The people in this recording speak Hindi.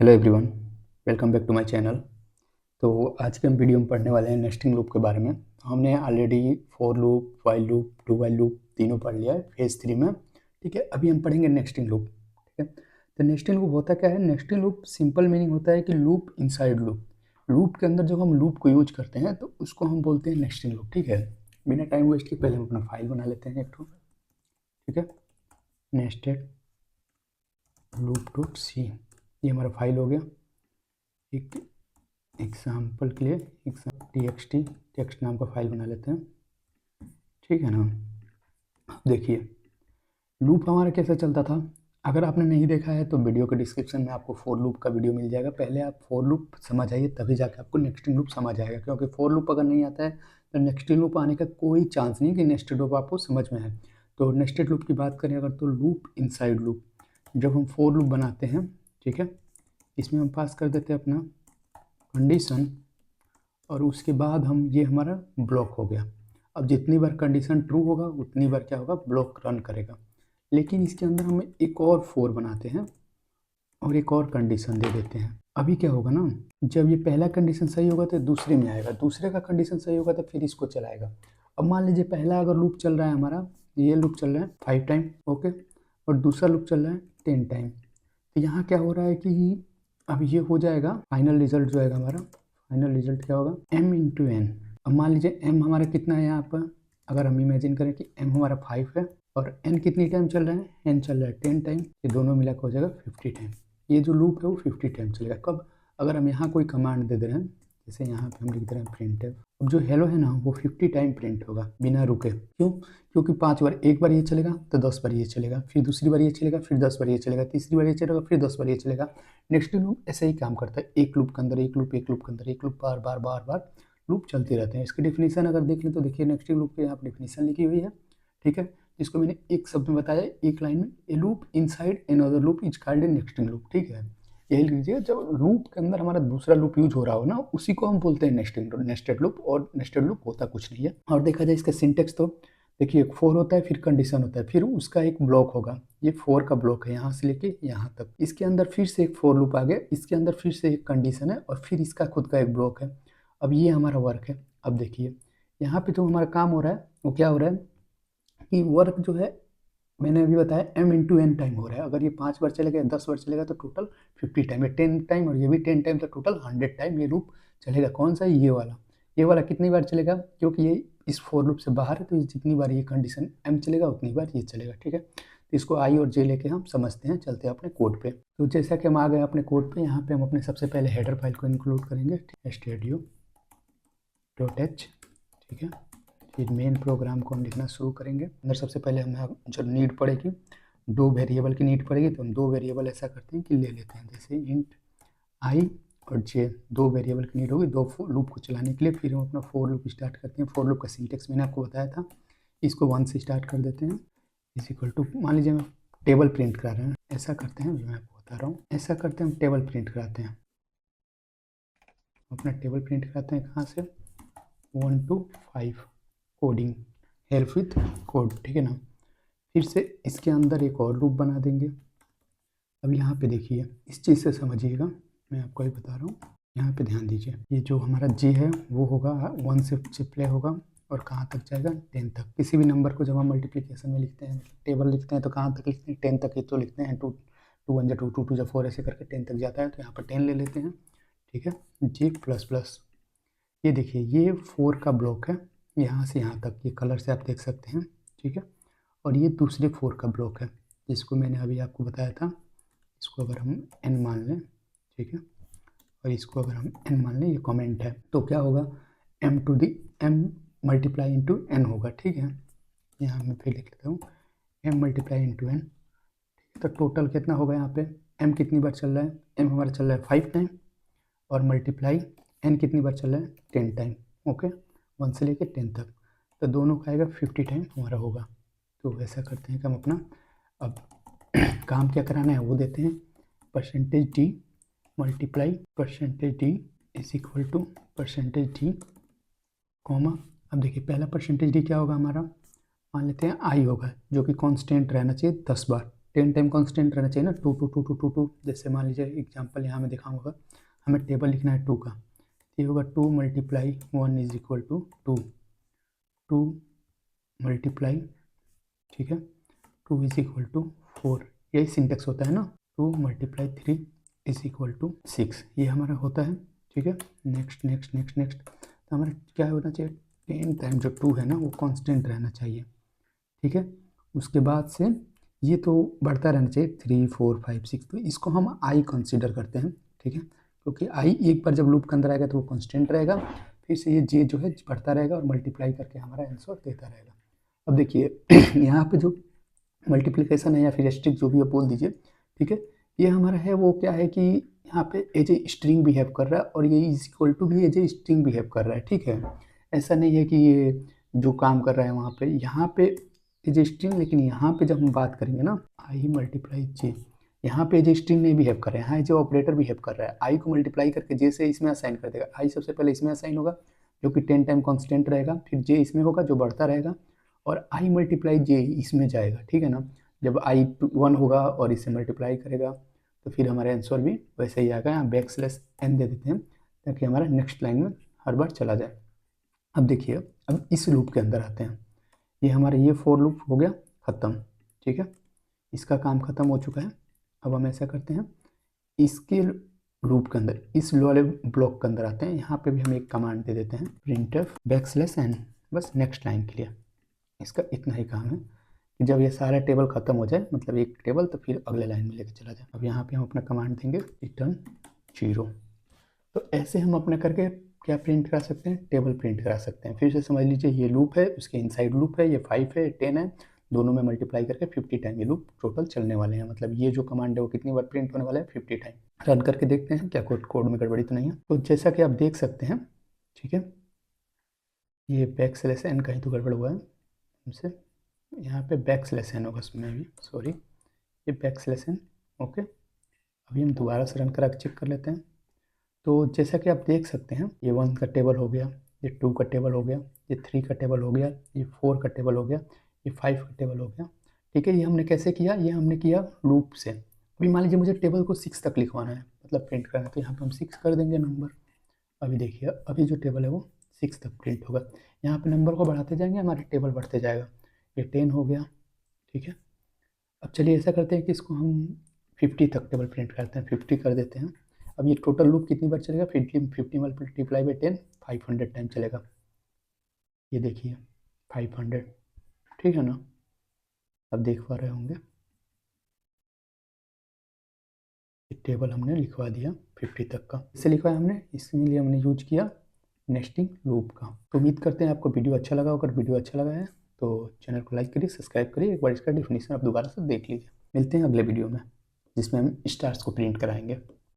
Hello everyone, welcome back to my channel. तो आज के हम वीडियो में पढ़ने वाले हैं नेस्टिंग लूप के बारे में। हमने already for loop, while loop, do while loop तीनों पढ़ लिया है फेज 3 में। ठीक है, अभी हम पढ़ेंगे नेस्टिंग लूप। ठीक है, तो नेस्टिंग लूप होता क्या है? नेस्टिंग लूप सिंपल मीनिंग होता है कि लूप इनसाइड लूप। लूप के अंदर जब हम लूप को यूज करते हैं तो उसको हम बोलते हैं नेस्टिंग लूप। ठीक है, बिना टाइम वेस्ट के पहले हम अपना फाइल बना लेते हैं एक। ठीक है, नेस्टेड लूप डॉट सी, ये हमारा फाइल हो गया। एक एग्जाम्पल के लिए txt टेक्स्ट नाम का फाइल बना लेते हैं। ठीक है ना। देखिए लूप हमारा कैसे चलता था। अगर आपने नहीं देखा है तो वीडियो के डिस्क्रिप्शन में आपको फॉर लूप का वीडियो मिल जाएगा। पहले आप फॉर लूप समझ आइए, तभी जाके आपको नेस्टिंग लूप समझ आएगा। क्योंकि फॉर लूप अगर नहीं आता है तो नेस्टिंग लूप आने का कोई चांस नहीं कि नेस्टेड लूप आपको समझ में है। तो नेस्टेड लूप की बात करें अगर, तो लूप इनसाइड लूप जब हम फॉर लूप बनाते हैं, ठीक है, इसमें हम पास कर देते हैं अपना कंडीशन और उसके बाद हम ये हमारा ब्लॉक हो गया। अब जितनी बार कंडीशन ट्रू होगा उतनी बार क्या होगा, ब्लॉक रन करेगा। लेकिन इसके अंदर हम एक और फोर बनाते हैं और एक और कंडीशन दे देते हैं। अभी क्या होगा ना, जब ये पहला कंडीशन सही होगा तो दूसरे में आएगा, दूसरे का कंडीशन सही होगा तो फिर इसको चलाएगा। अब मान लीजिए पहला अगर लूप चल रहा है हमारा, ये लूप चल रहा है 5 टाइम, ओके, और दूसरा लूप चल रहा है 10 टाइम। तो यहाँ क्या हो रहा है कि अब ये हो जाएगा फाइनल रिजल्ट जो आएगा हमारा, फाइनल रिजल्ट क्या होगा, m इंटू एन। अब मान लीजिए m हमारा कितना है यहाँ पर, अगर हम इमेजिन करें कि m हमारा 5 है और n कितनी टाइम चल रहा है, n चल रहा है 10 टाइम, ये दोनों मिला के हो जाएगा 50 टाइम। ये जो लूप है वो 50 टाइम चलेगा। कब? अगर हम यहाँ कोई कमांड दे दे रहे हैं, जैसे यहाँ पे हम लिख दे रहे हैं प्रिंट है, अब जो हेलो है ना वो 50 टाइम प्रिंट होगा बिना रुके। क्यों? क्योंकि 5 बार, एक बार ये चलेगा तो 10 बार ये चलेगा, फिर दूसरी बार ये चलेगा, फिर 10 बार ये चलेगा, तीसरी बार ये चलेगा, फिर 10 बार ये चलेगा। नेक्स्ट लूप ऐसे ही काम करता है, एक लूप के अंदर एक लूप, एक लूप के अंदर एक लूप, बार बार बार बार लूप चलते रहते हैं। इसकी डिफिनीशन अगर देख लें तो देखिए नेक्स्ट लूप के यहाँ पर डिफिनीशन लिखी हुई है। ठीक है, जिसको मैंने एक शब्द में बताया, एक लाइन में, ए loop inside another loop is called a nesting loop. ठीक है, यही लीजिए, जब लूप के अंदर हमारा दूसरा लूप यूज हो रहा हो ना, उसी को हम बोलते हैं नेस्टेड लूप। और नेस्टेड लूप होता कुछ नहीं है। और देखा जाए इसका सिंटेक्स तो देखिए, एक फोर होता है, फिर कंडीशन होता है, फिर उसका एक ब्लॉक होगा। ये फोर का ब्लॉक है यहाँ से लेके यहाँ तक। इसके अंदर फिर से एक फोर लूप आ गया, इसके अंदर फिर से एक कंडीशन है और फिर इसका खुद का एक ब्लॉक है। अब ये हमारा वर्क है। अब देखिए यहाँ पे जो हमारा काम हो रहा है वो क्या हो रहा है कि वर्क जो है मैंने अभी बताया m इंटू एन टाइम हो रहा है। अगर ये 5 बार चलेगा, 10 बार चलेगा तो टोटल 50 टाइम, ये 10 टाइम और ये भी 10 टाइम, तो टोटल 100 टाइम ये लूप चलेगा। कौन सा? ये वाला। ये वाला कितनी बार चलेगा? क्योंकि ये इस फोर लूप से बाहर है तो जितनी बार ये कंडीशन m चलेगा उतनी बार ये चलेगा। ठीक है, तो इसको i और j लेके हम समझते हैं, चलते हैं अपने कोड पे। तो जैसा कि हम आ गए अपने कोड पे, यहाँ पे हम अपने सबसे पहले हेडर फाइल को इंक्लूड करेंगे, studio.h। ठीक है, फिर मेन प्रोग्राम को हम लिखना शुरू करेंगे। अंदर सबसे पहले हमें जो नीड पड़ेगी, दो वेरिएबल की नीड पड़ेगी, तो हम दो वेरिएबल ऐसा करते हैं कि ले लेते हैं, जैसे इंट i और j, दो वेरिएबल की नीड होगी दो लूप को चलाने के लिए। फिर हम अपना फोर लूप स्टार्ट करते हैं। फोर लूप का सिंटेक्स मैंने आपको बताया था, इसको 1 से स्टार्ट कर देते हैं। इज इक्वल टू, मान लीजिए हम टेबल प्रिंट करा रहे हैं, ऐसा करते हैं, मैं आपको बता रहा हूँ, ऐसा करते हैं, हम टेबल प्रिंट कराते हैं। अपना टेबल प्रिंट कराते हैं कहाँ से, 1 to 5 coding, help with code. ठीक है ना। फिर से इसके अंदर एक और लूप बना देंगे। अब यहाँ पे देखिए, इस चीज़ से समझिएगा, मैं आपको ही बता रहा हूँ, यहाँ पे ध्यान दीजिए। ये जो हमारा जे है वो होगा 1 से प्ले होगा और कहाँ तक जाएगा, 10 तक। किसी भी नंबर को जब हम मल्टीप्लिकेशन में लिखते हैं, टेबल लिखते हैं, तो कहाँ तक लिखते हैं, 10 तक ही तो लिखते हैं। 2 1 जा 2, 2 2 जा 4, ऐसे करके 10 तक जाता है, तो यहाँ पर 10 ले लेते हैं। ठीक है, जे प्लस प्लस, ये देखिए ये 4 का ब्लॉक है, यहाँ से यहाँ तक, ये कलर से आप देख सकते हैं। ठीक है, और ये दूसरे 4 का ब्लॉक है, जिसको मैंने अभी आपको बताया था। इसको अगर हम n मान लें, ठीक है, और इसको अगर हम n मान लें, ये कमेंट है, तो क्या होगा, m to the m multiply into n होगा। ठीक है, यहाँ मैं फिर लिख लेता हूँ, m मल्टीप्लाई इंटू n। तो टोटल कितना होगा यहाँ पे, m कितनी बार चल रहा है, m हमारा चल रहा है 5 टाइम, और मल्टीप्लाई n कितनी बार चल रहा है, 10 टाइम। ओके, 1 से लेके 10 तक, तो दोनों का आएगा 50 टाइम हमारा होगा। तो ऐसा करते हैं कि हम अपना अब काम क्या कराना है वो देते हैं, percentage d multiply percentage d is equal to percentage d comma. अब देखिए पहला परसेंटेज d क्या होगा हमारा, मान लेते हैं i होगा, जो कि कांस्टेंट रहना चाहिए 10 बार। 10 टाइम कांस्टेंट रहना चाहिए ना, 2 2 2 2 2 2। जैसे मान लीजिए एग्जांपल यहाँ मैं दिखाऊंगा, हमें टेबल लिखना है 2 का, ये होगा 2 multiply 1 is equal to 2, 2 multiply, ठीक है, 2 इज इक्वल टू 4, यही सिंटेक्स होता है ना, 2 मल्टीप्लाई 3 इज इक्वल टू 6, ये हमारा होता है, ठीक है। नेक्स्ट नेक्स्ट नेक्स्ट नेक्स्ट, तो हमारा क्या होना चाहिए, 10 टाइम जो 2 है ना वो कांस्टेंट रहना चाहिए, ठीक है। उसके बाद से ये तो बढ़ता रहना चाहिए 3 4 5 6, तो इसको हम आई कंसीडर करते हैं, ठीक है, क्योंकि आई एक बार जब लूप के अंदर आएगा तो वो कांस्टेंट रहेगा, फिर से ये जे जो है बढ़ता रहेगा और मल्टीप्लाई करके हमारा आंसर देता रहेगा। अब देखिए यहाँ पे जो मल्टीप्लिकेशन है या फिर स्ट्रिंग जो भी आप बोल दीजिए, ठीक है, ये हमारा है वो क्या है कि यहाँ पे एज ए स्ट्रिंग बिहेव कर रहा है और ये इज इक्वल टू भी एज ए स्ट्रिंग बिहेव कर रहा है, ठीक है। ऐसा नहीं है कि ये जो काम कर रहा है वहाँ पे, यहाँ पे एज ए स्ट्रिंग, लेकिन यहाँ पे जब हम बात करेंगे ना आई मल्टीप्लाई जे, यहाँ पे एज ए स्ट्रिंग नहीं बिहेव कर रहा है, यहाँ जो ऑपरेटर बिहेव कर रहा है, आई को मल्टीप्लाई करके जे से इसमें असाइन कर देगा। आई सबसे पहले इसमें असाइन होगा जो कि 10 टाइम कॉन्स्टेंट रहेगा, फिर जे इसमें होगा जो बढ़ता रहेगा, और आई मल्टीप्लाई जे इसमें जाएगा, ठीक है ना। जब आई 1 होगा और इसे मल्टीप्लाई करेगा तो फिर हमारा आंसर भी वैसे ही आएगा। यहाँ बैकस्लैश एन दे देते हैं ताकि हमारा नेक्स्ट लाइन में हर बार चला जाए। अब देखिए, अब इस लूप के अंदर आते हैं, ये हमारा ये फॉर लूप हो गया ख़त्म, ठीक है, इसका काम ख़त्म हो चुका है। अब हम ऐसा करते हैं, इसके लूप के अंदर इस वाले ब्लॉक के अंदर आते हैं, यहाँ पे भी हम एक कमांड दे देते हैं प्रिंटफ बैकस्लैश एन, बस नेक्स्ट लाइन के लिए। इसका इतना ही काम है कि जब ये सारा टेबल ख़त्म हो जाए, मतलब एक टेबल, तो फिर अगले लाइन में लेकर चला जाए। अब यहाँ पे हम अपना कमांड देंगे रिटर्न 0। तो ऐसे हम अपने करके क्या प्रिंट करा सकते हैं, टेबल प्रिंट करा सकते हैं। फिर से समझ लीजिए ये लूप है, उसके इनसाइड लूप है, ये 5 है 10 है, दोनों में मल्टीप्लाई करके 50 टाइम ये लूप टोटल चलने वाले हैं। मतलब ये जो कमांड है वो कितनी बार प्रिंट होने वाला है, 50 टाइम। रन करके देखते हैं क्या कोड में गड़बड़ी तो नहीं है। तो जैसा कि आप देख सकते हैं, ठीक है, ये बैकस्लैश एन कहीं तो गड़बड़ हुआ है हमसे, यहाँ पे बैकस्लैश एन होगा उसमें भी, सॉरी, ये बैकस्लैश एन, ओके। अभी हम दोबारा से रन करा के चेक कर लेते हैं। तो जैसा कि आप देख सकते हैं, ये 1 का टेबल हो गया, ये 2 का टेबल हो गया, ये 3 का टेबल हो गया, ये 4 का टेबल हो गया, ये 5 का टेबल हो गया, ठीक है। ये हमने कैसे किया, ये हमने किया लूप से। अभी मान लीजिए मुझे टेबल को 6 तक लिखवाना है, मतलब प्रिंट करना है, तो यहाँ पे हम 6 कर देंगे नंबर। अभी देखिए, अभी जो टेबल है वो 6 तक प्रिंट होगा। यहाँ पे नंबर को बढ़ाते जाएंगे, हमारा टेबल बढ़ते जाएगा। ये 10 हो गया, ठीक है। अब चलिए ऐसा करते हैं कि इसको हम 50 तक टेबल प्रिंट करते हैं, 50 कर देते हैं। अब ये टोटल लूप कितनी बार चलेगा, 50 मल्टीप्लाई बाई 10, 500 टाइम चलेगा। ये देखिए 500, ठीक है ना, अब देख पा रहे होंगे ये टेबल हमने लिखवा दिया 50 तक का। इससे लिखवाया हमने, इसलिए हमने यूज किया नेस्टिंग लूप का। तो उम्मीद करते हैं आपको वीडियो अच्छा लगा। अगर वीडियो अच्छा लगा है तो चैनल को लाइक करिए, सब्सक्राइब करिए, एक बार इसका डेफिनेशन आप दोबारा से देख लीजिए। मिलते हैं अगले वीडियो में जिसमें हम स्टार्स को प्रिंट कराएंगे।